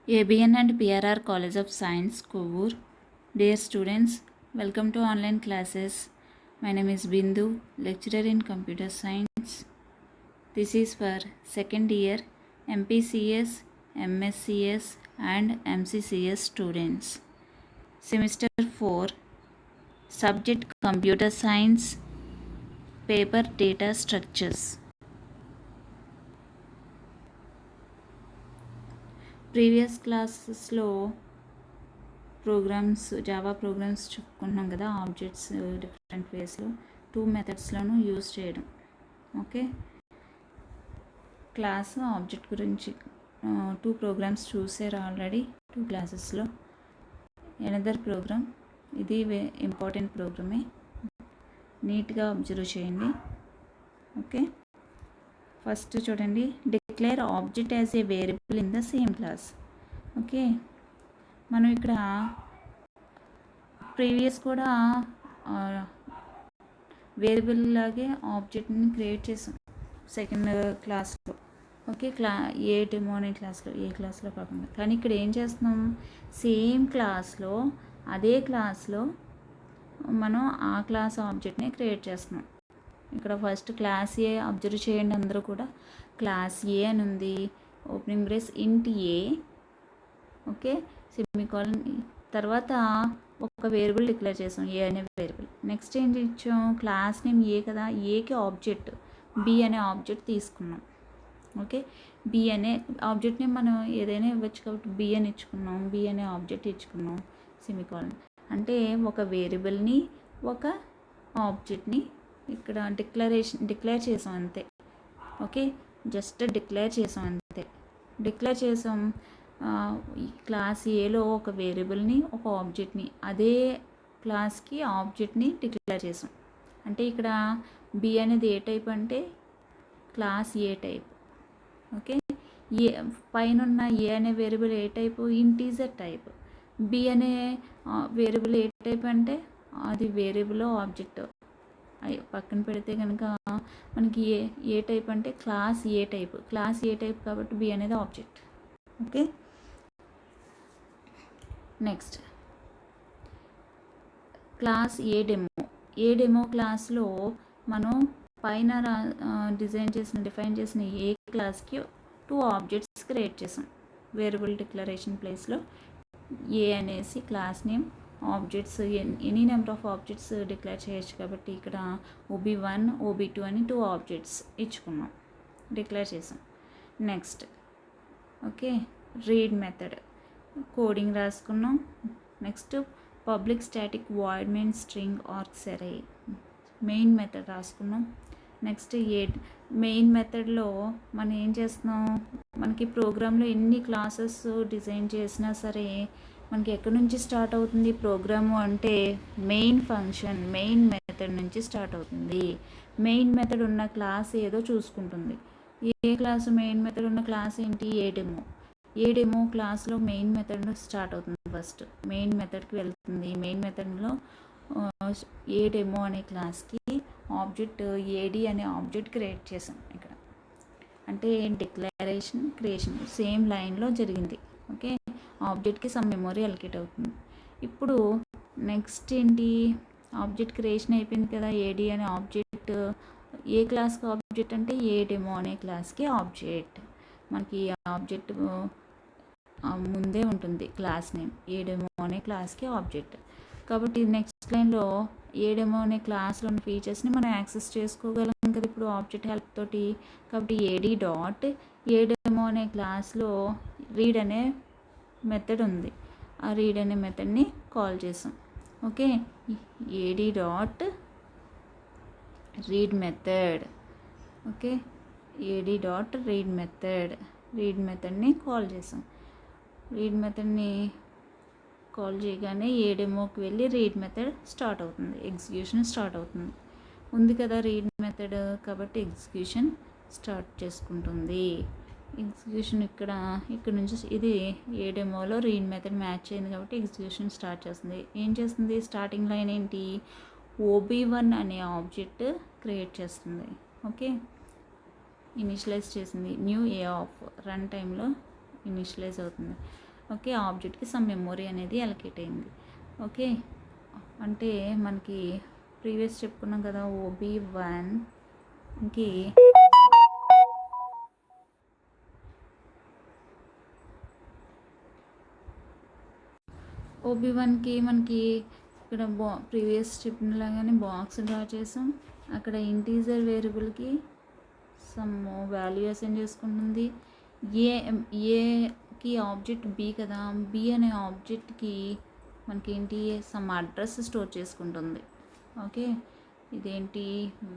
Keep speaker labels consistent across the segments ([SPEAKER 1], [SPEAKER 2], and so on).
[SPEAKER 1] ABN and PRR College of Science, Kovur. Dear students, welcome to online classes. My name is Bindu, lecturer in computer science. This is for second year MPCS, MSCS and MCCS students. Semester 4, subject computer science, paper data structures. Previous క్లాసెస్లో programs Java programs చెప్పుకుంటున్నాం కదా, objects different వేస్లో 2 మెథడ్స్లోనూ use చేయడం. Okay, class object గురించి 2 programs చూసారు already 2 క్లాసెస్లో. Another program, ఇది ఇంపార్టెంట్ ప్రోగ్రామే, నీట్గా అబ్జర్వ్ చేయండి. ఓకే, ఫస్ట్ చూడండి, declare object as a variable in the same class. Okay, మనం ఇక్కడ ప్రీవియస్ కూడా వేరియబుల్ లాగే ఆబ్జెక్ట్ని క్రియేట్ చేసాం సెకండ్ క్లాస్లో. ఓకే, ఏ డెమో అనే క్లాస్లో, ఏ క్లాస్లో కాకుండా. కానీ ఇక్కడ ఏం చేస్తున్నాం, సేమ్ క్లాస్లో అదే క్లాస్లో మనం ఆ క్లాస్ ఆబ్జెక్ట్ని క్రియేట్ చేస్తున్నాం. ఇక్కడ ఫస్ట్ క్లాస్ ఏ అబ్జర్వ్ చేయండి, అందరూ కూడా క్లాస్ ఏ అని ఉంది, ఓపెనింగ్ బ్రేస్ ఇంట్ ఏ, ఓకే, సెమికోలన్, తర్వాత ఒక వేరియబుల్ డిక్లేర్ చేసాం ఏ అనే వేరియబుల్. నెక్స్ట్ ఏం ఇచ్చాం, క్లాస్ నేమ్ ఏ కదా, ఏకి ఆబ్జెక్ట్ బి అనే ఆబ్జెక్ట్ తీసుకున్నాం. ఓకే, బి అనే ఆబ్జెక్ట్ని మనం ఏదైనా ఇవ్వచ్చు కాబట్టి బి అని ఇచ్చుకున్నాం, బి అనే ఆబ్జెక్ట్ ఇచ్చుకున్నాం, సెమికోలన్. అంటే ఒక వేరియబుల్ని ఒక ఆబ్జెక్ట్ని ఇక్కడ డిక్లేర్ చేసాం అంతే. ఓకే, జస్ట్ డిక్లేర్ చేసాం అంతే. డిక్లేర్ చేసాం క్లాస్ ఏలో ఒక వేరియబుల్ని ఒక ఆబ్జెక్ట్ని, అదే క్లాస్కి ఆబ్జెక్ట్ని డిక్లేర్ చేసాం. అంటే ఇక్కడ బి అనేది ఏ టైప్ అంటే క్లాస్ ఏ టైప్. ఓకే, ఏ పైన ఉన్న ఏ అనే వేరియబుల్ ఏ టైపు, ఇంటీజర్ టైప్. బి అనే వేరియబుల్ ఏ టైప్ అంటే అది వేరియబుల్ ఆబ్జెక్ట్. పక్కన పెడితే కనుక మనకి ఏ టైప్ అంటే క్లాస్ ఏ టైప్, క్లాస్ ఏ టైప్ కాబట్టి బి అనేది ఆబ్జెక్ట్. ఓకే, నెక్స్ట్ క్లాస్ ఏ డెమో క్లాస్లో మనం పైన డిఫైన్ చేసిన ఏ క్లాస్కి 2 ఆబ్జెక్ట్స్ క్రియేట్ చేసాం. వేరియబుల్ డిక్లరేషన్ ప్లేస్లో ఏ అనేసి class name, objects any number of objects declare చేయొచ్చు కాబట్టి ఇక్కడ OB1 OB2 అని 2 ఆబ్జెక్ట్స్ ఇచ్చుకున్నాం, డిక్లేర్ చేసాం. Next okay, read method coding రాసుకున్నాం. Next public static void main string args array main method రాసుకున్నాం. నెక్స్ట్ మెయిన్ మెథడ్లో మనం ఏం చేస్తున్నాం, మనకి ప్రోగ్రాంలో ఎన్ని క్లాసెస్ డిజైన్ చేసినా సరే మనకి ఎక్కడి నుంచి స్టార్ట్ అవుతుంది ప్రోగ్రాము అంటే మెయిన్ ఫంక్షన్, మెయిన్ మెథడ్ నుంచి స్టార్ట్ అవుతుంది. మెయిన్ మెథడ్ ఉన్న క్లాస్ ఏదో చూసుకుంటుంది. ఏ క్లాసు మెయిన్ మెథడ్ ఉన్న క్లాస్ ఏంటి, ఏ డెమో క్లాస్లో మెయిన్ మెథడ్ స్టార్ట్ అవుతుంది. ఫస్ట్ మెయిన్ మెథడ్కి వెళ్తుంది. మెయిన్ మెథడ్లో ఏ డెమో అనే క్లాస్కి ఆబ్జెక్ట్ ఏడి అనే ఆబ్జెక్ట్ క్రియేట్ చేసాం. ఇక్కడ అంటే డిక్లరేషన్ క్రియేషన్ సేమ్ లైన్లో జరిగింది. ఓకే, ఆబ్జెక్ట్కి సమ్ మెమొరీ అలొకేట్ అవుతుంది. ఇప్పుడు నెక్స్ట్ ఏంటి, ఆబ్జెక్ట్ క్రియేషన్ అయిపోయింది కదా, ఏడి అనే ఆబ్జెక్ట్ ఏ క్లాస్కి ఆబ్జెక్ట్ అంటే ఏ డెమో అనే క్లాస్కి ఆబ్జెక్ట్. మనకి ఆబ్జెక్ట్ ముందే ఉంటుంది క్లాస్ నేమ్, ఏ డెమో అనే క్లాస్కి ఆబ్జెక్ట్. కాబట్టి నెక్స్ట్ లైన్లో ఏ డెమో అనే క్లాస్లోని ఫీచర్స్ని మనం యాక్సెస్ చేసుకోగలం కదా ఇప్పుడు ఆబ్జెక్ట్ హెల్ప్ తోటి. కాబట్టి ఏడి డాట్ ఏ డెమో అనే క్లాస్లో రీడ్ అనే మెథడ్ ఉంది, ఆ రీడ్ అనే మెథడ్ని కాల్ చేసాం. Okay, AD dot read method. Okay, AD dot read మెథడ్ని కాల్ చేసాం. రీడ్ మెథడ్ని కాల్ చేయగానే ఏ డెమోకి వెళ్ళి రీడ్ మెథడ్ స్టార్ట్ అవుతుంది, ఎగ్జిక్యూషన్ స్టార్ట్ అవుతుంది. ఉంది కదా రీడ్ మెథడ్, కాబట్టి ఎగ్జిక్యూషన్ స్టార్ట్ చేసుకుంటుంది. ఎగ్జిక్యూషన్ ఇక్కడ నుంచి ఇది ఏ డెమోలో రీడ్ మెథడ్ మ్యాచ్ అయింది కాబట్టి ఎగ్జిక్యూషన్ స్టార్ట్ చేస్తుంది. ఏం చేస్తుంది, స్టార్టింగ్ లైన్ ఏంటి, OB1 అనే ఆబ్జెక్ట్ క్రియేట్ చేస్తుంది. ఓకే, ఇనిషియలైజ్ చేసింది, న్యూ ఏ ఆఫ్ రన్ టైంలో ఇనిషియలైజ్ అవుతుంది. ఓకే, ఆబ్జెక్ట్కి సమ్ మెమొరీ అనేది అలొకేట్ అయింది. ఓకే, అంటే మనకి ప్రీవియస్ చెప్పుకున్నాం కదా, OB1కి మనకి ఇక్కడ ప్రీవియస్ చెప్పినలాగానే బాక్స్ డ్రా చేసాం. అక్కడ ఇంటీజర్ వేరియబుల్కి సమ్ వాల్యూ అసైన్ చేసుకుంటుంది. ఏకి ఆబ్జెక్ట్ బి కదా, బి అనే ఆబ్జెక్ట్కి మనకేంటి సమ్ అడ్రస్ స్టోర్ చేసుకుంటుంది. ఓకే, ఇదేంటి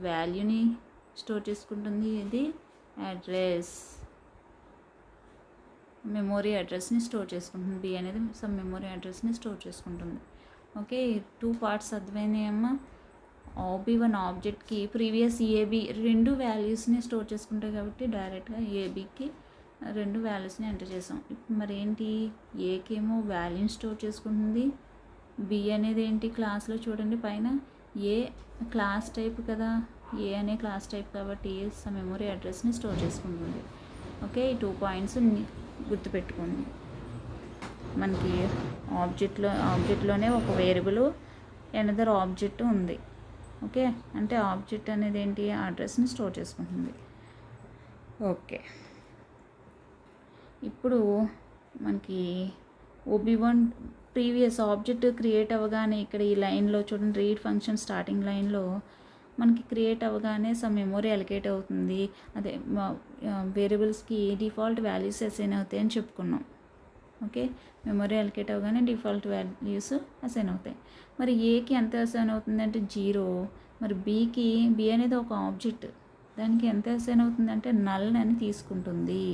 [SPEAKER 1] వాల్యూని స్టోర్ చేసుకుంటుంది, ఇది అడ్రస్ మెమొరీ అడ్రస్ని స్టోర్ చేసుకుంటుంది. బి అనేది సమ్ మెమొరీ అడ్రస్ని స్టోర్ చేసుకుంటుంది. ఓకే, 2 పార్ట్స్ అర్థమైనాయమ్మా. OB1 ఆబ్జెక్ట్కి ప్రీవియస్ ఏబి 2 వాల్యూస్ని స్టోర్ చేసుకుంటాయి కాబట్టి డైరెక్ట్గా ఏబికి 2 వాల్యూస్ని ఎంటర్ చేసాం. ఇప్పుడు మరి ఏంటి, ఏకి ఏమో వాల్యూని స్టోర్ చేసుకుంటుంది, బి అనేది ఏంటి క్లాస్లో చూడండి పైన ఏ క్లాస్ టైప్ కదా, ఏ అనే క్లాస్ టైప్ కాబట్టి సమ్ మెమొరీ అడ్రస్ని స్టోర్ చేసుకుంటుంది. ఓకే, ఈ 2 పాయింట్స్ గుర్తుపెట్టుకోండి. మనకి ఆబ్జెక్ట్లోనే ఒక వేరియబుల్ ఎనదర్ ఆబ్జెక్ట్ ఉంది. ఓకే, అంటే ఆబ్జెక్ట్ అనేది ఏంటి, అడ్రస్ని స్టోర్ చేసుకుంటుంది. ఓకే, ఇప్పుడు మనకి OB1 ప్రీవియస్ ఆబ్జెక్ట్ క్రియేట్ అవ్వగానే ఇక్కడ ఈ లైన్లో చూడండి, రీడ్ ఫంక్షన్ స్టార్టింగ్ లైన్లో మనకి క్రియేట్ అవ్వగానే సమ్ మెమొరీ అలొకేట్ అవుతుంది. అదే వేరియబుల్స్కి డిఫాల్ట్ వాల్యూస్ అసైన్ అవుతాయి అని చెప్పుకున్నాం. ఓకే, మెమొరీ అలొకేట్ అవ్వగానే డిఫాల్ట్ వాల్యూస్ అసైన్ అవుతాయి. మరి ఏకి ఎంత అసైన్ అవుతుందంటే 0. మరి బి అనేది ఒక ఆబ్జెక్ట్, దానికి ఎంత అసైన్ అవుతుందంటే నల్ అని తీసుకుంటుంది.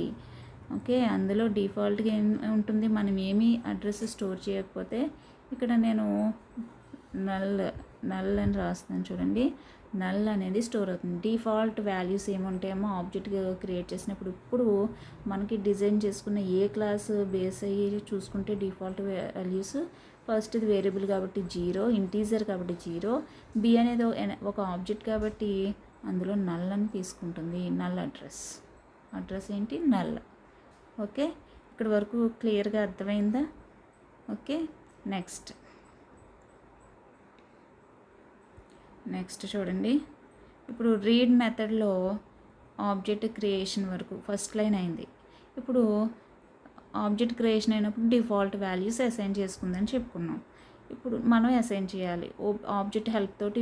[SPEAKER 1] ఓకే, అందులో డిఫాల్ట్గా ఏం ఉంటుంది, మనం ఏమీ అడ్రస్ స్టోర్ చేయకపోతే ఇక్కడ నేను నల్ అని రాస్తాను చూడండి, నల్ అనేది స్టోర్ అవుతుంది. డిఫాల్ట్ వాల్యూస్ ఏముంటాయేమో ఆబ్జెక్ట్ క్రియేట్ చేసినప్పుడు, ఇప్పుడు మనకి డిజైన్ చేసుకున్న ఏ క్లాస్ బేస్ అయ్యి చూసుకుంటే డిఫాల్ట్ వాల్యూస్ ఫస్ట్ ఇది వేరియబుల్ కాబట్టి 0, ఇంటీజర్ కాబట్టి 0, బి అనేది ఒక ఆబ్జెక్ట్ కాబట్టి అందులో నల్ అని తీసుకుంటుంది. నల్ అడ్రస్ ఏంటి, నల్. ఓకే, ఇక్కడ వరకు క్లియర్గా అర్థమైందా? ఓకే, నెక్స్ట్ చూడండి. ఇప్పుడు రీడ్ మెథడ్లో ఆబ్జెక్ట్ క్రియేషన్ వరకు ఫస్ట్ లైన్ అయింది. ఇప్పుడు ఆబ్జెక్ట్ క్రియేషన్ అయినప్పుడు డిఫాల్ట్ వాల్యూస్ అసైన్ చేసుకుందని చెప్పుకున్నాం. ఇప్పుడు మనం అసైన్ చేయాలి. ఆబ్జెక్ట్ హెల్ప్ తోటి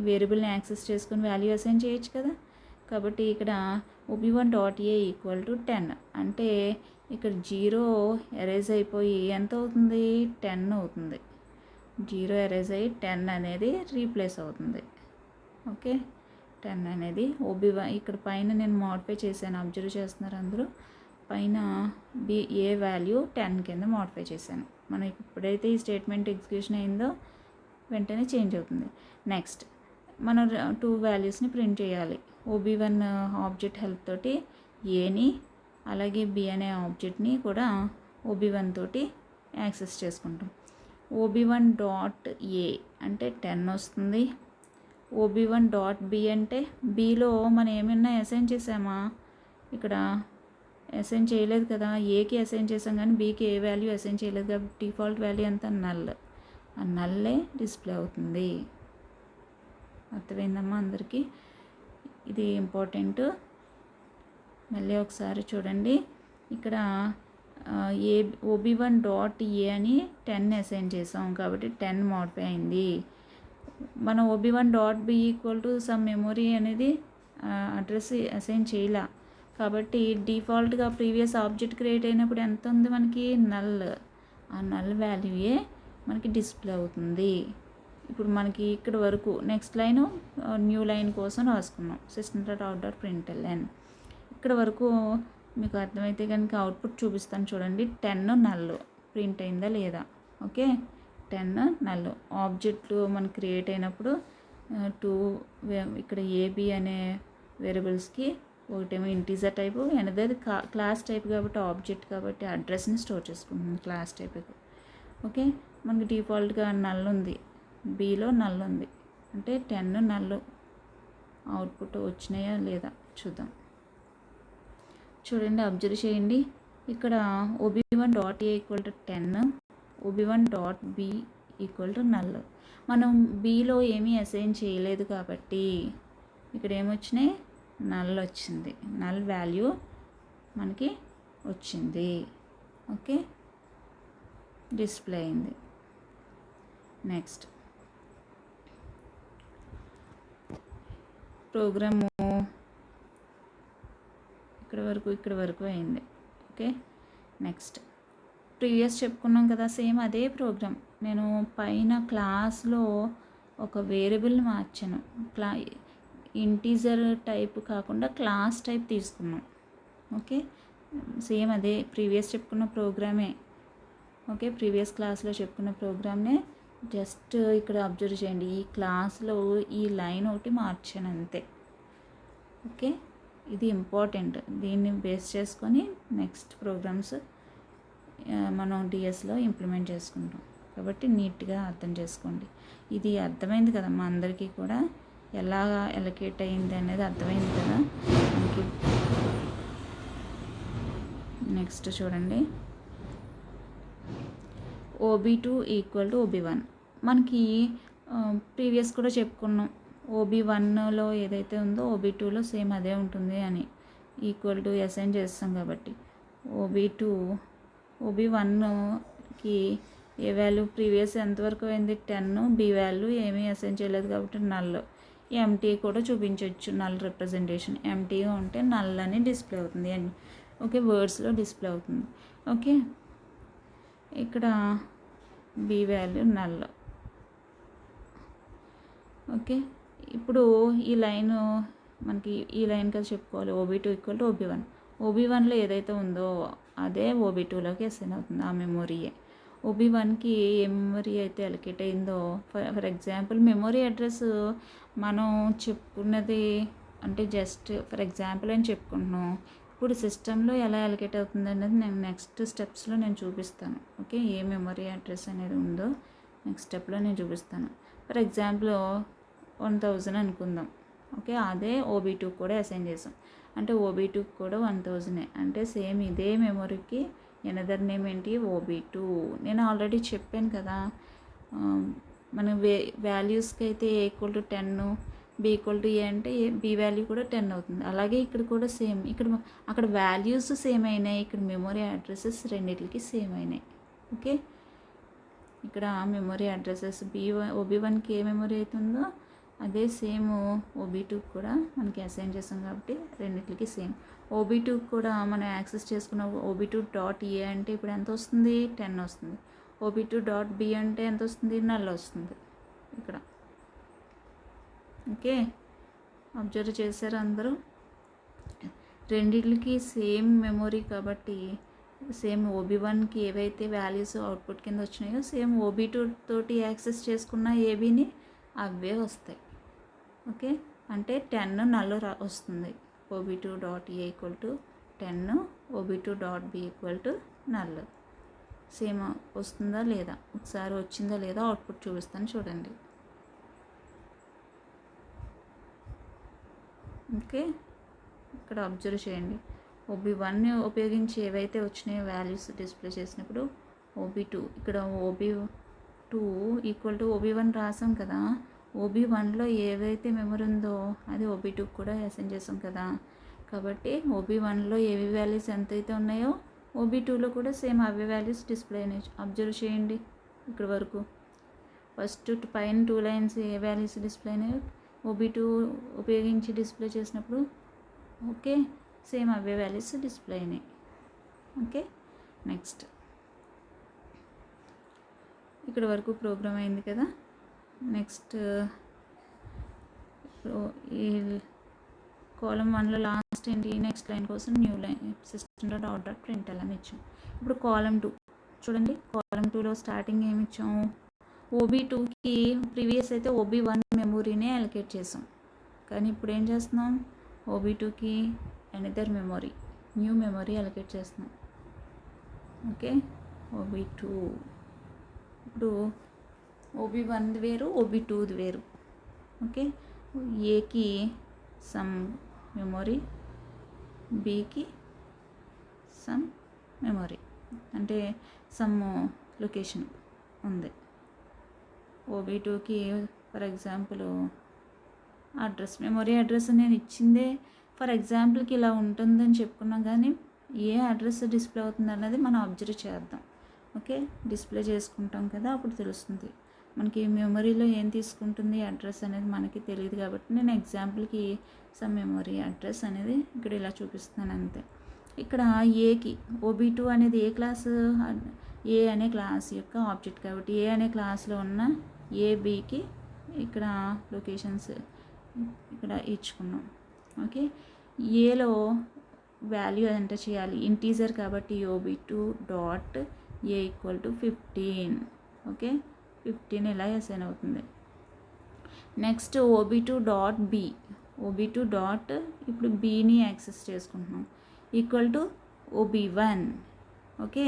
[SPEAKER 1] వేరియబుల్ని యాక్సెస్ చేసుకుని వాల్యూ అసైన్ చేయొచ్చు కదా. కాబట్టి ఇక్కడ OB1.a = 10 అంటే ఇక్కడ 0 ఎరేజ్ అయిపోయి ఎంత అవుతుంది, 10 అవుతుంది. 0 ఎరేజ్ అయ్యి 10 అనేది రీప్లేస్ అవుతుంది. ఓకే, 10 అనేది OB1 ఇక్కడ పైన నేను మోడిఫై చేశాను, అబ్జర్వ్ చేస్తున్నారు అందరూ. పైన ఏ వాల్యూ 10 కింద మోడిఫై చేశాను. మనం ఎప్పుడైతే ఈ స్టేట్మెంట్ ఎగ్జిక్యూషన్ అయిందో వెంటనే చేంజ్ అవుతుంది. నెక్స్ట్ మనం 2 వాల్యూస్ని ప్రింట్ చేయాలి. OB1 ఆబ్జెక్ట్ హెల్ప్ తోటి ఏని అలాగే బి అనే ఆబ్జెక్ట్ని కూడా OB1 తోటి యాక్సెస్ చేసుకుంటాం. OB1.a అంటే 10 వస్తుంది. OB1.b అంటే బిలో మనం ఏమైనా అసైన్ చేసామా, ఇక్కడ అసైన్ చేయలేదు కదా. ఏకి అసైన్ చేసాం కానీ బీకి ఏ వాల్యూ అసైన్ చేయలేదు కాబట్టి డిఫాల్ట్ వాల్యూ అంతా నల్. ఆ నల్లే డిస్ప్లే అవుతుంది. అర్థమైందమ్మా అందరికీ? ఇది ఇంపార్టెంట్. మళ్ళీ ఒకసారి చూడండి, ఇక్కడ OB1.a అని 10 అసైన్ చేసాం కాబట్టి 10 మోడిఫై అయింది. మనం OB1.b = సమ్ మెమొరీ అనేది అడ్రస్ అసైన్ చేయలే కాబట్టి డిఫాల్ట్గా ప్రీవియస్ ఆబ్జెక్ట్ క్రియేట్ అయినప్పుడు ఎంత ఉంది మనకి, నల్. ఆ నల్ వాల్యూయే మనకి డిస్ప్లే అవుతుంది. ఇప్పుడు మనకి ఇక్కడ వరకు నెక్స్ట్ లైన్ న్యూ లైన్ కోసం రాసుకున్నాం, system.out.println. ఇక్కడ వరకు మీకు అర్థమైతే కనుక అవుట్పుట్ చూపిస్తాను చూడండి. 10 నల్ ప్రింట్ అయిందా లేదా? Okay, 10 null. ఆబ్జెక్ట్ మనకి క్రియేట్ అయినప్పుడు 2 ఇక్కడ ఏబి అనే వేరియబుల్స్కి ఒకటేమో integer type, another clause type కాబట్టి ఆబ్జెక్ట్ కాబట్టి అడ్రస్ని స్టోర్ చేసుకుంటుంది క్లాస్ టైప్. ఓకే, మనకి డిఫాల్ట్గా నల్ ఉంది, బిలో నల్ ఉంది అంటే 10 నల్. అవుట్పుట్ వచ్చినాయా లేదా చూద్దాం. చూడండి, అబ్జర్వ్ చేయండి. ఇక్కడ OB1 dot A equal to 10, OB1 dot B equal to null. మనం బిలో ఏమీ అసైన్ చేయలేదు కాబట్టి ఇక్కడ ఏమొచ్చినాయి, నల్ వచ్చింది, నల్ వాల్యూ మనకి వచ్చింది. ఓకే, డిస్ప్లే అయింది. నెక్స్ట్ ప్రోగ్రాము ఇక్కడ వరకు అయింది. ఓకే, నెక్స్ట్ ప్రీవియస్ చెప్పుకున్నాం కదా, సేమ్ అదే ప్రోగ్రామ్. నేను పైన క్లాస్లో ఒక వేరియబుల్ని మార్చాను. ఇంటీజర్ టైప్ కాకుండా క్లాస్ టైప్ తీసుకున్నాం. ఓకే, సేమ్ అదే ప్రీవియస్ చెప్పుకున్న ప్రోగ్రామే. ఓకే, ప్రీవియస్ క్లాస్లో చెప్పుకున్న ప్రోగ్రామ్నే జస్ట్ ఇక్కడ అబ్జర్వ్ చేయండి. ఈ క్లాస్లో ఈ లైన్ ఒకటి మార్చాను అంతే. ఓకే, ఇది ఇంపార్టెంట్. దీన్ని బేస్ చేసుకొని నెక్స్ట్ ప్రోగ్రామ్స్ మనం డిఎస్లో ఇంప్లిమెంట్ చేసుకుంటాం కాబట్టి నీట్గా అర్థం చేసుకోండి. ఇది అర్థమైంది కదమ్మా అందరికీ కూడా, ఎలా ఎలకేట్ అయింది అనేది అర్థమైంది కదా మనకి. నెక్స్ట్ చూడండి, OB2 ఈక్వల్ టు OB1. మనకి ప్రీవియస్ కూడా చెప్పుకున్నాం, OB1లో ఏదైతే ఉందో OB2లో సేమ్ అదే ఉంటుంది అని. ఈక్వల్ టు అసైన్ చేస్తాం కాబట్టి OB1కి ఏ వాల్యూ ప్రీవియస్ ఎంతవరకు అయింది 10, బి వాల్యూ ఏమీ అసైన్ చేయలేదు కాబట్టి నల్. ఎంటీ కూడా చూపించవచ్చు, నల్ రిప్రజెంటేషన్ ఎంటీగా ఉంటే నల్ అని డిస్ప్లే అవుతుంది. ఓకే, వర్డ్స్లో డిస్ప్లే అవుతుంది. ఓకే, ఇక్కడ బి వాల్యూ నల్. ఓకే, ఇప్పుడు ఈ లైన్ మనకి ఈ లైన్ కదా చెప్పుకోవాలి, OB2 ఈక్వల్ టు OB1. OB1లో ఏదైతే ఉందో అదే OB2లోకి అసైన్ అవుతుంది, ఆ మెమొరీయే. OB1కి ఏ మెమొరీ అయితే అలొకేట్ అయిందో, ఫర్ ఎగ్జాంపుల్ మెమొరీ అడ్రస్ మనం చెప్పుకున్నది అంటే జస్ట్ ఫర్ ఎగ్జాంపుల్ అని చెప్పుకుంటున్నాం. ఇప్పుడు సిస్టంలో ఎలా అలొకేట్ అవుతుంది అనేది నేను నెక్స్ట్ స్టెప్స్లో నేను చూపిస్తాను. ఓకే, ఏ మెమొరీ అడ్రస్ అనేది ఉందో నెక్స్ట్ స్టెప్లో నేను చూపిస్తాను. ఫర్ ఎగ్జాంపుల్ 1000 అనుకుందాం. ఓకే, అదే OB2 కూడా అసైన్ చేసాం అంటే OB2 కూడా 1000. అంటే సేమ్ ఇదే మెమొరీకి ఎనదర్ నేమ్ ఏంటి, OB2. నేను ఆల్రెడీ చెప్పాను కదా, మన వాల్యూస్కి అయితే A equal to 10, B equal to A అంటే బి వాల్యూ కూడా 10 అవుతుంది. అలాగే ఇక్కడ కూడా సేమ్, అక్కడ వాల్యూస్ సేమ్ అయినాయి, ఇక్కడ మెమొరీ అడ్రసెస్ రెండింటికి సేమ్ అయినాయి. ఓకే, ఇక్కడ మెమొరీ అడ్రసెస్ OB1కి ఏ మెమొరీ అవుతుందో అదే సేమ్ OB2 కూడా మనకి అసైన్ చేస్తాం కాబట్టి రెండింటికి సేమ్. OB2 కూడా మనం యాక్సెస్ చేసుకున్న OB2 డాట్ ఏ అంటే ఇప్పుడు ఎంత వస్తుంది, 10 వస్తుంది. OB2 డాట్ బి అంటే ఎంత వస్తుంది, నల్ వస్తుంది ఇక్కడ. ఓకే, అబ్జర్వ్ చేశారు అందరూ, రెండింటికి సేమ్ మెమొరీ కాబట్టి సేమ్ OB1కి ఏవైతే వాల్యూస్ అవుట్పుట్ కింద వచ్చినాయో సేమ్ OB2 తోటి యాక్సెస్ చేసుకున్న ఏబీని అవే వస్తాయి. ఓకే, అంటే 10 నల్ వస్తుంది. OB2 dot A equal to 10, OB2 dot B equal to null. Same వస్తుందా లేదా, ఒకసారి వచ్చిందా లేదా అవుట్పుట్ చూపిస్తాను చూడండి. ఓకే, ఇక్కడ అబ్జర్వ్ చేయండి, OB1ని ఉపయోగించి ఏవైతే వచ్చినాయో వాల్యూస్ డిస్ప్లే చేసినప్పుడు OB2, ఇక్కడ OB2 ఈక్వల్ టు OB1 రాసాం కదా, OB1లో ఏవైతే మెమరీ ఉందో అది OB2 కూడా అసైన్ చేసాం కదా. కాబట్టి OB1లో ఏవి వాల్యూస్ ఎంతైతే ఉన్నాయో OB2లో కూడా సేమ్ అవే వాల్యూస్ డిస్ప్లే అయినాయి. అబ్జర్వ్ చేయండి ఇక్కడ వరకు. ఫస్ట్ పైన 2 లైన్స్ ఏ వాల్యూస్ డిస్ప్లే అయినాయో OB2 ఉపయోగించి డిస్ప్లే చేసినప్పుడు ఓకే సేమ్ అవే వాల్యూస్ డిస్ప్లే అయినాయి. ఓకే, నెక్స్ట్ ఇక్కడ వరకు ప్రోగ్రామ్ అయింది కదా. నెక్స్ట్ ఈ కాలమ్ 1లో లాస్ట్ ఏంటి, నెక్స్ట్ లైన్ కోసం న్యూ లైన్ system.out.println అని ఇచ్చాం. ఇప్పుడు కాలమ్ 2 చూడండి, కాలమ్ 2లో స్టార్టింగ్ ఏమి ఇచ్చాము, OB2కి ప్రీవియస్ అయితే OB1 మెమొరీనే అలొకేట్ చేసాం. కానీ ఇప్పుడు ఏం చేస్తున్నాం, OB2కి another memory, new memory allocate చేస్తున్నాం. ఓకే, OB2 ఇప్పుడు OB1 వేరు, OB2 వేరు. ఓకే, ఏకి సమ్ మెమొరీ, బికి సమ్ మెమొరీ అంటే సమ్ లొకేషన్ ఉంది. OB2కి for example address, memory address నేను ఇచ్చిందే ఫర్ ఎగ్జాంపుల్కి ఇలా ఉంటుందని చెప్పుకున్నాం, కానీ ఏ అడ్రస్ డిస్ప్లే అవుతుంది అన్నది మనం అబ్జర్వ్ చేద్దాం. ఓకే, డిస్ప్లే చేసుకుంటాం కదా, అప్పుడు తెలుస్తుంది మనకి మెమొరీలో ఏం తీసుకుంటుంది అడ్రస్ అనేది మనకి తెలియదు. కాబట్టి నేను ఎగ్జాంపుల్కి సమ్ మెమొరీ అడ్రస్ అనేది ఇక్కడ ఇలా చూపిస్తున్నాను అంతే. ఇక్కడ ఏకి OB2 అనేది ఏ క్లాసు, ఏ అనే క్లాస్ యొక్క ఆబ్జెక్ట్ కాబట్టి ఏ అనే క్లాస్లో ఉన్న ఏబికి ఇక్కడ లొకేషన్స్ ఇక్కడ ఇచ్చుకున్నాం. ఓకే, ఏలో వాల్యూ ఎంటర్ చేయాలి, ఇంటీజర్ కాబట్టి OB2 dot A equal to 15. Okay, 15 ఇలా అసైన్ అవుతుంది. Next OB2 dot B, OB2 dot ఇప్పుడు బీని యాక్సెస్ చేసుకుంటున్నాం equal to OB1. Okay,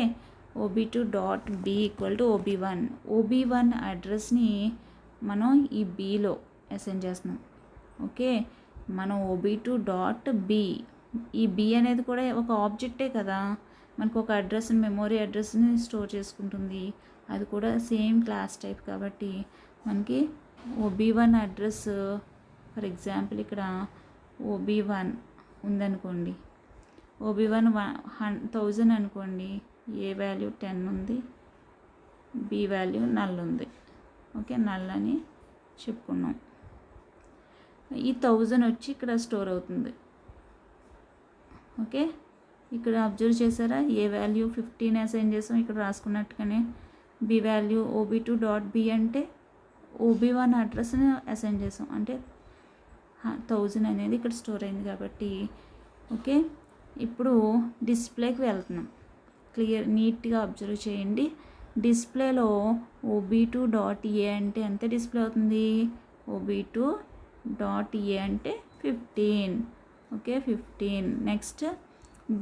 [SPEAKER 1] OB2 dot B equal to OB1 అడ్రస్ని మనం ఈ బీలో అసైన్ చేస్తున్నాం. ఓకే, మనం OB2 డాట్ బి, ఈ బి అనేది కూడా ఒక ఆబ్జెక్టే కదా, మనకు ఒక అడ్రస్ మెమొరీ అడ్రస్ని స్టోర్ చేసుకుంటుంది, అది కూడా సేమ్ క్లాస్ టైప్ కాబట్టి మనకి OB1 అడ్రస్ ఫర్ ఎగ్జాంపుల్ ఇక్కడ OB1 ఉందనుకోండి, OB1 1000 అనుకోండి, ఏ వాల్యూ 10 ఉంది, బి వాల్యూ నల్ ఉంది. ఓకే, నల్ అని చెప్పుకున్నాం. ఈ 1000 వచ్చి ఇక్కడ స్టోర్ అవుతుంది. ఓకే, ఇక్కడ అబ్జర్వ్ చేసారా, ఏ వాల్యూ 15 అసైన్ చేసాం ఇక్కడ రాసుకున్నట్టుగానే, B value OB2 dot B అంటే OB1 అడ్రస్ని అసైన్ చేసాం, అంటే 1000 అనేది ఇక్కడ స్టోర్ అయింది కాబట్టి. ఓకే, ఇప్పుడు డిస్ప్లేకి వెళ్తున్నాం, క్లియర్ నీట్గా అబ్జర్వ్ చేయండి. డిస్ప్లేలో OB2 డాట్ ఏ అంటే ఎంత డిస్ప్లే అవుతుంది, OB2 డాట్ ఏ అంటే 15. ఓకే, 15. నెక్స్ట్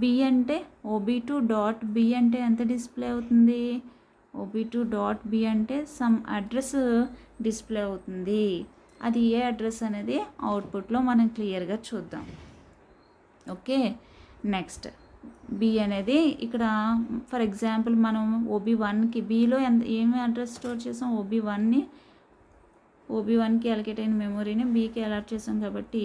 [SPEAKER 1] బి అంటే OB2 డాట్ బి అంటే ఎంత డిస్ప్లే అవుతుంది, OB2 డాట్ బి అంటే సమ్ అడ్రస్ డిస్ప్లే అవుతుంది. అది ఏ అడ్రస్ అనేది అవుట్పుట్లో మనం క్లియర్గా చూద్దాం. ఓకే, నెక్స్ట్ బి అనేది ఇక్కడ ఫర్ ఎగ్జాంపుల్ మనం OB1కి బిలో ఏమి అడ్రస్ స్టోర్ చేసాం, OB1కి అలకేట్ అయిన మెమొరీని బీకి అలాట్ చేసాం కాబట్టి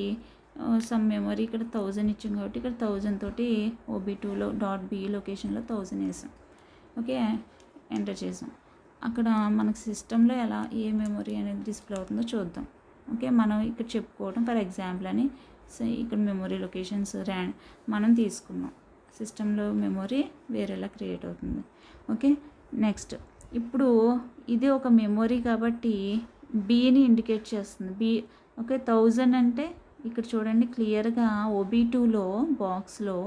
[SPEAKER 1] సమ్ మెమొరీ ఇక్కడ 1000 ఇచ్చాం కాబట్టి ఇక్కడ 1000 తోటి OB2లో డాట్ బి లొకేషన్లో 1000 వేసాం. ఓకే, ఎంటర్ చేసాం. అక్కడ మనకు సిస్టంలో ఎలా ఏ మెమొరీ అనేది డిస్ప్లే అవుతుందో చూద్దాం. ఓకే, మనం ఇక్కడ చెప్పుకోవడం ఫర్ ఎగ్జాంపుల్ అని ఇక్కడ మెమొరీ లొకేషన్స్ మనం తీసుకున్నాం, సిస్టంలో మెమొరీ వేరేలా క్రియేట్ అవుతుంది. ఓకే, నెక్స్ట్ ఇప్పుడు ఇది ఒక మెమొరీ కాబట్టి బీని ఇండికేట్ చేస్తుంది. బి ఓకే, 1000 అంటే ఇక్కడ చూడండి క్లియర్గా OB2లో బాక్స్లో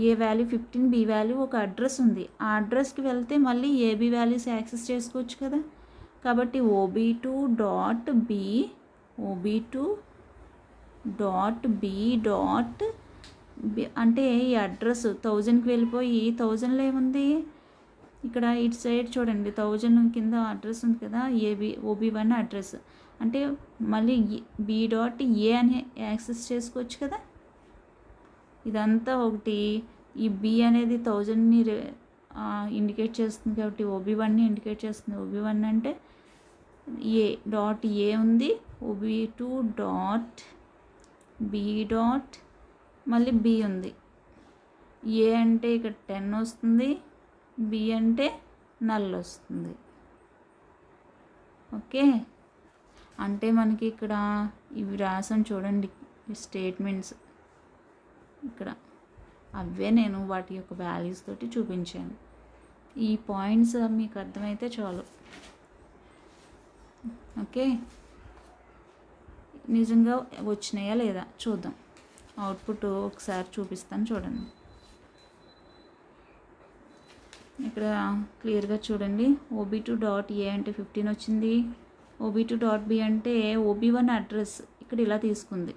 [SPEAKER 1] ఏ వాల్యూ 15, బి వాల్యూ ఒక అడ్రస్ ఉంది, ఆ అడ్రస్కి వెళ్తే మళ్ళీ ఏబి వాల్యూస్ యాక్సెస్ చేసుకోవచ్చు కదా. కాబట్టి OB2 dot B, OB2 dot B dot B అంటే ఈ అడ్రస్ 1000కి వెళ్ళిపోయి 1000లో ఏముంది ఇక్కడ ఇటు సైడ్ చూడండి 1000 కింద అడ్రస్ ఉంది కదా, OB1 అడ్రస్ అంటే మళ్ళీ బి డాట్ ఏ అని యాక్సెస్ చేసుకోవచ్చు కదా. ఇదంతా ఒకటి, ఈ బి అనేది 1000ని ఇండికేట్ చేస్తుంది కాబట్టి OB1ని ఇండికేట్ చేస్తుంది. OB1 అంటే ఏ డాట్ ఏ ఉంది, OB2 డాట్ బి డాట్ మళ్ళీ బి ఉంది, ఏ అంటే ఇక్కడ 10 వస్తుంది, బి అంటే నల్ వస్తుంది. ఓకే, అంటే మనకి ఇక్కడ ఇవి రాసాం చూడండి స్టేట్మెంట్స్, ఇక్కడ అవే నేను వాటి యొక్క వాల్యూస్ తోటి చూపించాను. ఈ పాయింట్స్ మీకు అర్థమైతే చాలు. ఓకే, నిజంగా వచ్చినాయా లేదా చూద్దాం. అవుట్పుట్ ఒకసారి చూపిస్తాను చూడండి. ఇక్కడ క్లియర్గా చూడండి, OB2 డాట్ ఏ అంటే 15 వచ్చింది, OB2 డాట్ బి అంటే OB1 అడ్రస్ ఇక్కడ ఇలా తీసుకుంది.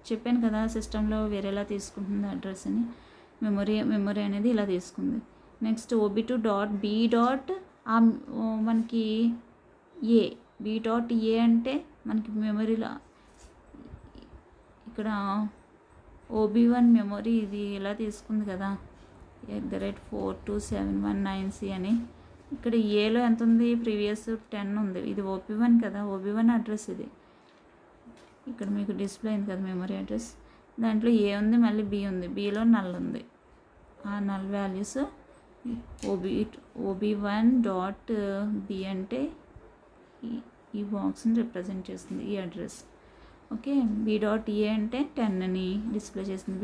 [SPEAKER 1] చెప్పాను కదా సిస్టంలో వేరేలా తీసుకుంటుంది అడ్రస్ అని, మెమొరీ అనేది ఇలా తీసుకుంది. Next OB2 dot B dot మనకి ఏ, బి డాట్ ఏ అంటే మనకి మెమొరీలో ఇక్కడ OB1 మెమొరీ ఇది ఇలా తీసుకుంది కదా, 427190C అని. ఇక్కడ ఏలో ఎంత ఉంది, ప్రీవియస్ 10 ఉంది. ఇది OB1 కదా, OB1 అడ్రస్ ఇది. ఇక్కడ మీకు డిస్ప్లే అయింది కదా మెమరీ అడ్రస్. దాంట్లో ఏ ఉంది, మళ్ళీ బి ఉంది. బిలో నల్ ఉంది. ఆ నల్ వాల్యూస్ OB1.B అంటే ఈ బాక్స్ని రిప్రజెంట్ చేస్తుంది, ఈ అడ్రస్. ఓకే, B.A అంటే 10ని డిస్ప్లే చేస్తుంది.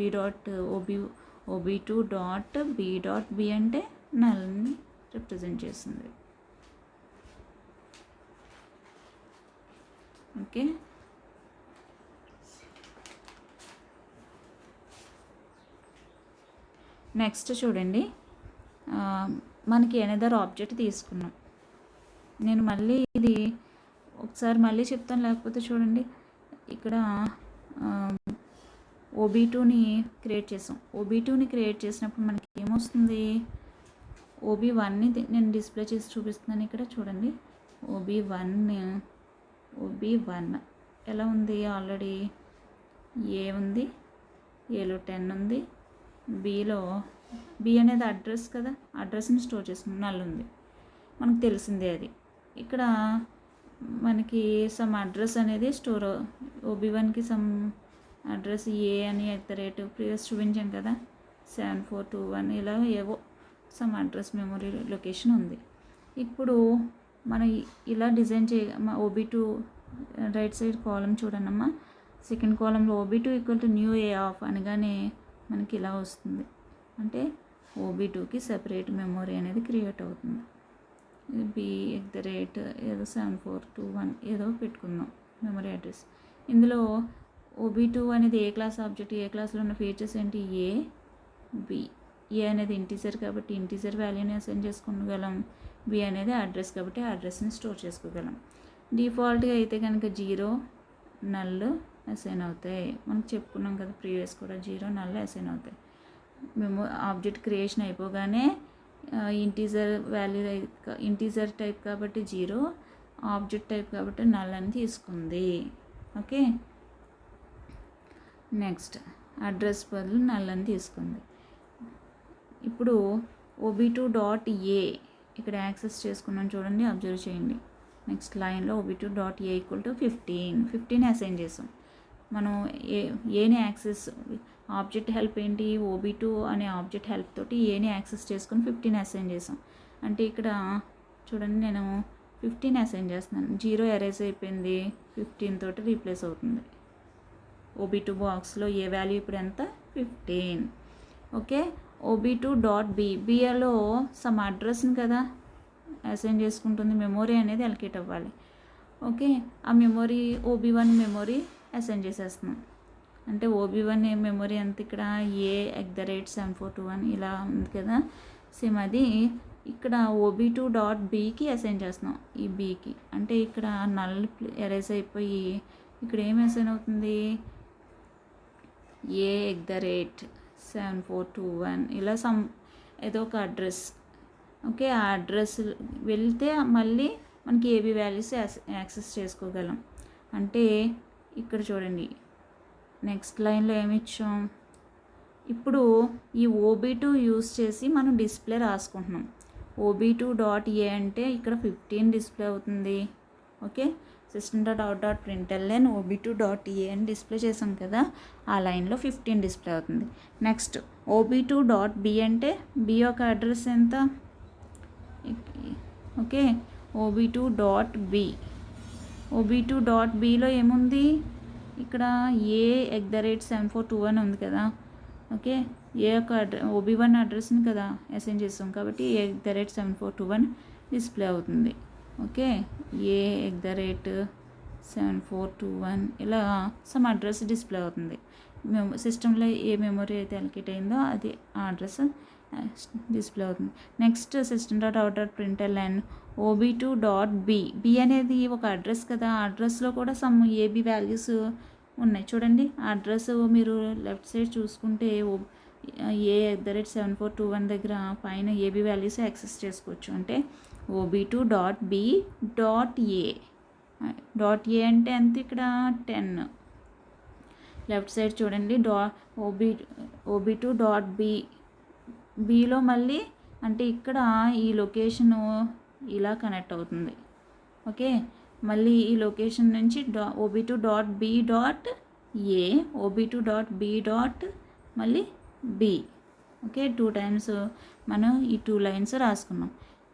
[SPEAKER 1] OB2.B.B అంటే నల్ని రిప్రజెంట్ చేస్తుంది. ఓకే, నెక్స్ట్ చూడండి, మనకి ఎనదర్ ఆబ్జెక్ట్ తీసుకున్నాం. నేను మళ్ళీ ఇది ఒకసారి మళ్ళీ చెప్తాను, లేకపోతే చూడండి ఇక్కడ OB2ని క్రియేట్ చేసాం. OB2ని క్రియేట్ చేసినప్పుడు మనకి ఏమొస్తుంది, OB1ని నేను డిస్ప్లే చేసి చూపిస్తున్నాను. ఇక్కడ చూడండి, OB1 ఎలా ఉంది, ఆల్రెడీ ఏ ఉంది, ఏలో 10 ఉంది, బి అనేది అడ్రస్ కదా, అడ్రస్ని స్టోర్ చేసుకుని నల్ ఉంది, మనకు తెలిసిందే అది. ఇక్కడ మనకి సమ్ అడ్రస్ అనేది స్టోర్, OB1కి సమ్ అడ్రస్ ఏ అని ప్రీవియస్ చూపించాం కదా, 7421 ఇలా ఏవో సమ్ అడ్రస్ మెమరీ లొకేషన్ ఉంది. ఇప్పుడు మనం ఇలా డిజైన్ OB2 రైట్ సైడ్ కాలం చూడండమ్మా, సెకండ్ కాలంలో OB2 న్యూ ఏ ఆఫ్ అనగానే మనకి ఇలా వస్తుంది. అంటే OB2కి సెపరేట్ మెమరీ అనేది క్రియేట్ అవుతుంది. ఏదో 7421 ఏదో పెట్టుకుందాం మెమరీ అడ్రస్. ఇందులో OB2 అనేది ఏ క్లాస్ ఆబ్జెక్ట్, ఏ క్లాస్లో ఉన్న ఫీచర్స్ ఏంటి, బి. ఏ అనేది ఇంటీజర్ కాబట్టి ఇంటీజర్ వాల్యూని అసైన్ చేసుకోగలం. బి అనేది అడ్రస్ కాబట్టి అడ్రస్ని స్టోర్ చేసుకోగలం. డిఫాల్ట్గా అయితే కనుక 0 నల్ అసైన్ అవుతాయి. మనం చెప్పుకున్నాం కదా ప్రీవియస్ కూడా, 0 నల్ అసైన్ అవుతాయి. మేము ఆబ్జెక్ట్ క్రియేషన్ అయిపోగానే ఇంటీజర్ టైప్ కాబట్టి 0, ఆబ్జెక్ట్ టైప్ కాబట్టి నల్ అని తీసుకుంది. ఓకే, నెక్స్ట్ అడ్రస్ బదులు నల్ అని తీసుకుంది. ఇప్పుడు OB2.A ఇక్కడ యాక్సెస్ చేసుకున్నాం చూడండి, అబ్జర్వ్ చేయండి. నెక్స్ట్ లైన్లో OB2.A = 15 అసైన్ చేసాం. మనం ఏని యాక్సెస్ ఆబ్జెక్ట్ హెల్ప్ ఏంటి, OB2 అనే ఆబ్జెక్ట్ హెల్ప్ తోటి ఏని యాక్సెస్ చేసుకొని 15 అసైన్ చేసాం. అంటే ఇక్కడ చూడండి, నేను 15 అసైన్ చేస్తున్నాను. 0 ఎరేజ్ అయిపోయింది, 15 తోటి రీప్లేస్ అవుతుంది. OB2 బాక్స్లో ఏ వాల్యూ ఇప్పుడు ఎంత, 15. ఓకే, OB2.B బిలో సమ్ అడ్రస్ని కదా అసైన్ చేసుకుంటుంది. మెమొరీ అనేది అలొకేట్ అవ్వాలి. ఓకే, ఆ మెమొరీ OB1 మెమొరీ అసైన్ చేసేస్తున్నాం. అంటే OB1 మెమొరీ ఎంత, ఇక్కడ A@7421 ఇలా ఉంది కదా, సేమ్ అది ఇక్కడ OB2.Bకి అసైన్ చేస్తున్నాం, ఈ బీకి. అంటే ఇక్కడ నల్ ఎరేజ్ అయిపోయి ఇక్కడ ఏం అసైన్ అవుతుంది, A@7421 ఇలా సమ్ ఏదో ఒక అడ్రస్. ఓకే, ఆ అడ్రస్ వెళ్తే మళ్ళీ మనకి ఏబీ వాల్యూస్ యాక్సెస్ చేసుకోగలం. అంటే ఇక్కడ చూడండి, నెక్స్ట్ లైన్లో ఏమి ఇచ్చాం, ఇప్పుడు ఈ OB2 యూస్ చేసి మనం డిస్ప్లే రాసుకుంటున్నాం. OB2.A అంటే ఇక్కడ 15 డిస్ప్లే అవుతుంది. ఓకే, system.out.println OB2.A అని డిస్ప్లే చేసాం కదా, ఆ లైన్లో 15 డిస్ప్లే అవుతుంది. నెక్స్ట్ OB2.B అంటే బి యొక్క అడ్రస్ ఎంత, ఓకే, OB2.Bలో ఏముంది, ఇక్కడ A@7421 ఉంది కదా. ఓకే, ఏ యొక్క OB1 అడ్రస్ని కదా అసైన్ చేస్తాం కాబట్టి A@7421 డిస్ప్లే అవుతుంది. ఓకే, A@7421 ఇలా సమ్ అడ్రస్ డిస్ప్లే అవుతుంది. సిస్టంలో ఏ మెమరీ అయితే అలొకేట్ అయిందో అది ఆ అడ్రస్ డిస్ప్లే అవుతుంది. నెక్స్ట్ system.out.println OB2.B అనేది ఒక అడ్రస్ కదా, ఆ అడ్రస్లో కూడా సమ్ ఏబీ వాల్యూస్ ఉన్నాయి చూడండి. ఆ అడ్రస్ మీరు లెఫ్ట్ సైడ్ చూసుకుంటే A@7421 దగ్గర పైన ఏబీ వాల్యూస్ యాక్సెస్ చేసుకోవచ్చు. అంటే OB2.B.A అంటే ఎంత, ఇక్కడ 10. లెఫ్ట్ సైడ్ చూడండి, OB2.B బీలో మళ్ళీ అంటే ఇక్కడ ఈ లొకేషను ఇలా కనెక్ట్ అవుతుంది. ఓకే, మళ్ళీ ఈ లొకేషన్ నుంచి OB2 dot B dot A, OB2 dot B dot మళ్ళీ బి. ఓకే, 2 టైమ్స్ మనం ఈ 2 లైన్స్ రాసుకున్నాం.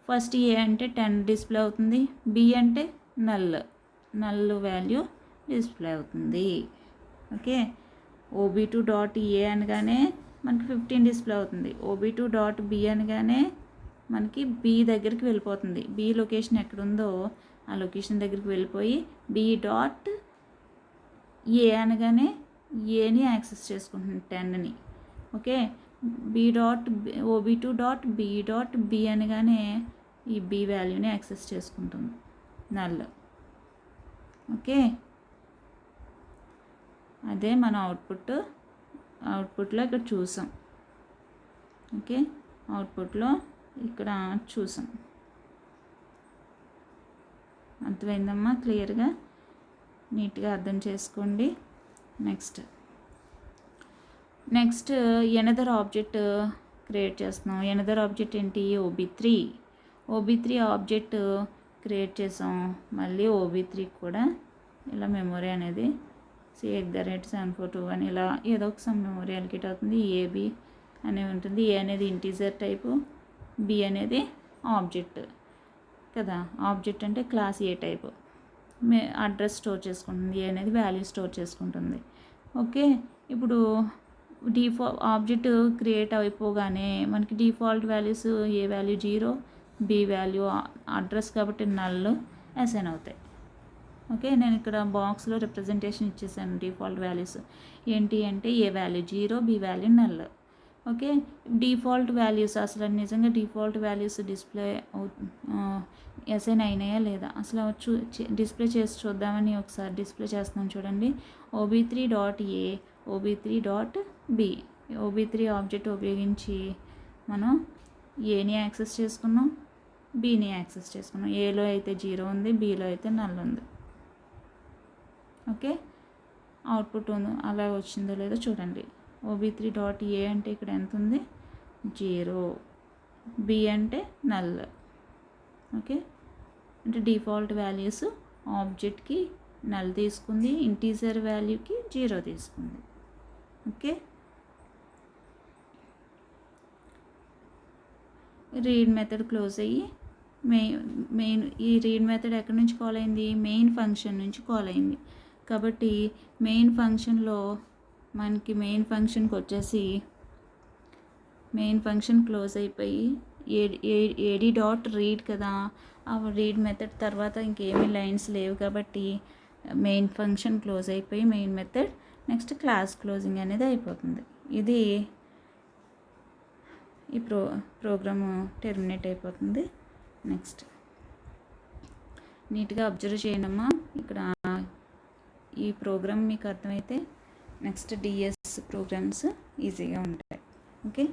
[SPEAKER 1] ఫస్ట్ ఏ అంటే 10 డిస్ప్లే అవుతుంది, బి అంటే నల్ వాల్యూ డిస్ప్లే అవుతుంది. ఓకే, OB2 డాట్ ఏ అనగానే మనకి 15 డిస్ప్లే అవుతుంది. OB2 డాట్ బి అనగానే మనకి బి దగ్గరికి వెళ్ళిపోతుంది. బి లొకేషన్ ఎక్కడుందో ఆ లొకేషన్ దగ్గరికి వెళ్ళిపోయి బి డాట్ ఏ అనగానే ఏని యాక్సెస్ చేసుకుంటుంది 10ని. Okay, OB2 dot B dot B అనగానే ఈ బి వాల్యూని యాక్సెస్ చేసుకుంటుంది నల్. ఓకే, అదే మన అవుట్పుట్లో ఇక్కడ చూసాం. ఓకే, అవుట్పుట్లో ఇక్కడ చూసాం. అర్థమైందమ్మా? క్లియర్గా నీట్గా అర్థం చేసుకోండి. నెక్స్ట్ ఎనదర్ ఆబ్జెక్ట్ క్రియేట్ చేస్తున్నాం. ఎనదర్ ఆబ్జెక్ట్ ఏంటి? OB3 ఆబ్జెక్ట్ క్రియేట్ చేసాం. మళ్ళీ OB3 కూడా ఇలా మెమొరీ అనేది C@742 అని ఇలా ఏదో ఒక సమ్ మెమొరీ అలొకేట్ అవుతుంది. ఏబి అనేది ఉంటుంది. ఏ అనేది ఇంటీజర్ టైపు, బి అనేది ఆబ్జెక్ట్ కదా. ఆబ్జెక్ట్ అంటే class A type, address store చేసుకుంటుంది. ఏ అనేది వాల్యూ స్టోర్ చేసుకుంటుంది. ఓకే, ఇప్పుడు ఆబ్జెక్ట్ క్రియేట్ అయిపోగానే మనకి default values A value 0, B value address కాబట్టి నల్ అసైన్ అవుతాయి. ఓకే, నేను ఇక్కడ బాక్స్లో రిప్రజెంటేషన్ ఇచ్చేసాను. డిఫాల్ట్ వాల్యూస్ ఏంటి అంటే A value 0, B value null. Okay, default values అసలు నిజంగా డిఫాల్ట్ వాల్యూస్ డిస్ప్లే అసైన్ అయినాయా లేదా అసలు డిస్ప్లే చేసి చూద్దామని ఒకసారి డిస్ప్లే చేస్తున్నాను చూడండి. OB3 dot A, OB3 dot B. OB3 object ఉపయోగించి మనం ఏని యాక్సెస్ చేసుకున్నాం, బిని యాక్సెస్ చేసుకున్నాం. ఏలో అయితే 0 ఉంది, బిలో అయితే నల్ ఉంది. ఓకే, అవుట్పుట్ ఉంది అలా వచ్చిందో లేదో చూడండి. OB3 డాట్ ఏ అంటే ఇక్కడ ఎంత ఉంది? 0. బి అంటే నల్. ఓకే, అంటే డిఫాల్ట్ వాల్యూస్ ఆబ్జెక్ట్కి నల్ తీసుకుంది, ఇంటీజర్ వాల్యూకి 0 తీసుకుంది. ఓకే, రీడ్ మెథడ్ క్లోజ్ అయ్యి మెయిన్ ఈ రీడ్ మెథడ్ ఎక్కడి నుంచి కాల్ అయింది? మెయిన్ ఫంక్షన్ నుంచి కాల్ అయింది. కాబట్టి మెయిన్ ఫంక్షన్లో మనకి మెయిన్ ఫంక్షన్కి వచ్చేసి మెయిన్ ఫంక్షన్ క్లోజ్ అయిపోయి ఏడి డాట్ రీడ్ కదా. ఆ రీడ్ మెథడ్ తర్వాత ఇంకేమీ లైన్స్ లేవు కాబట్టి మెయిన్ ఫంక్షన్ క్లోజ్ అయిపోయి main method next class closing అనేది అయిపోతుంది. ఇది ఈ ప్రోగ్రాము టెర్మినేట్ అయిపోతుంది. నెక్స్ట్ నీట్గా అబ్జర్వ్ చేయనమ్మా. ఇక్కడ ఈ ప్రోగ్రామ్ మీకు అర్థమైతే నెక్స్ట్ డిఎస్ ప్రోగ్రామ్స్ ఈజీగా ఉంటాయి. ఓకే.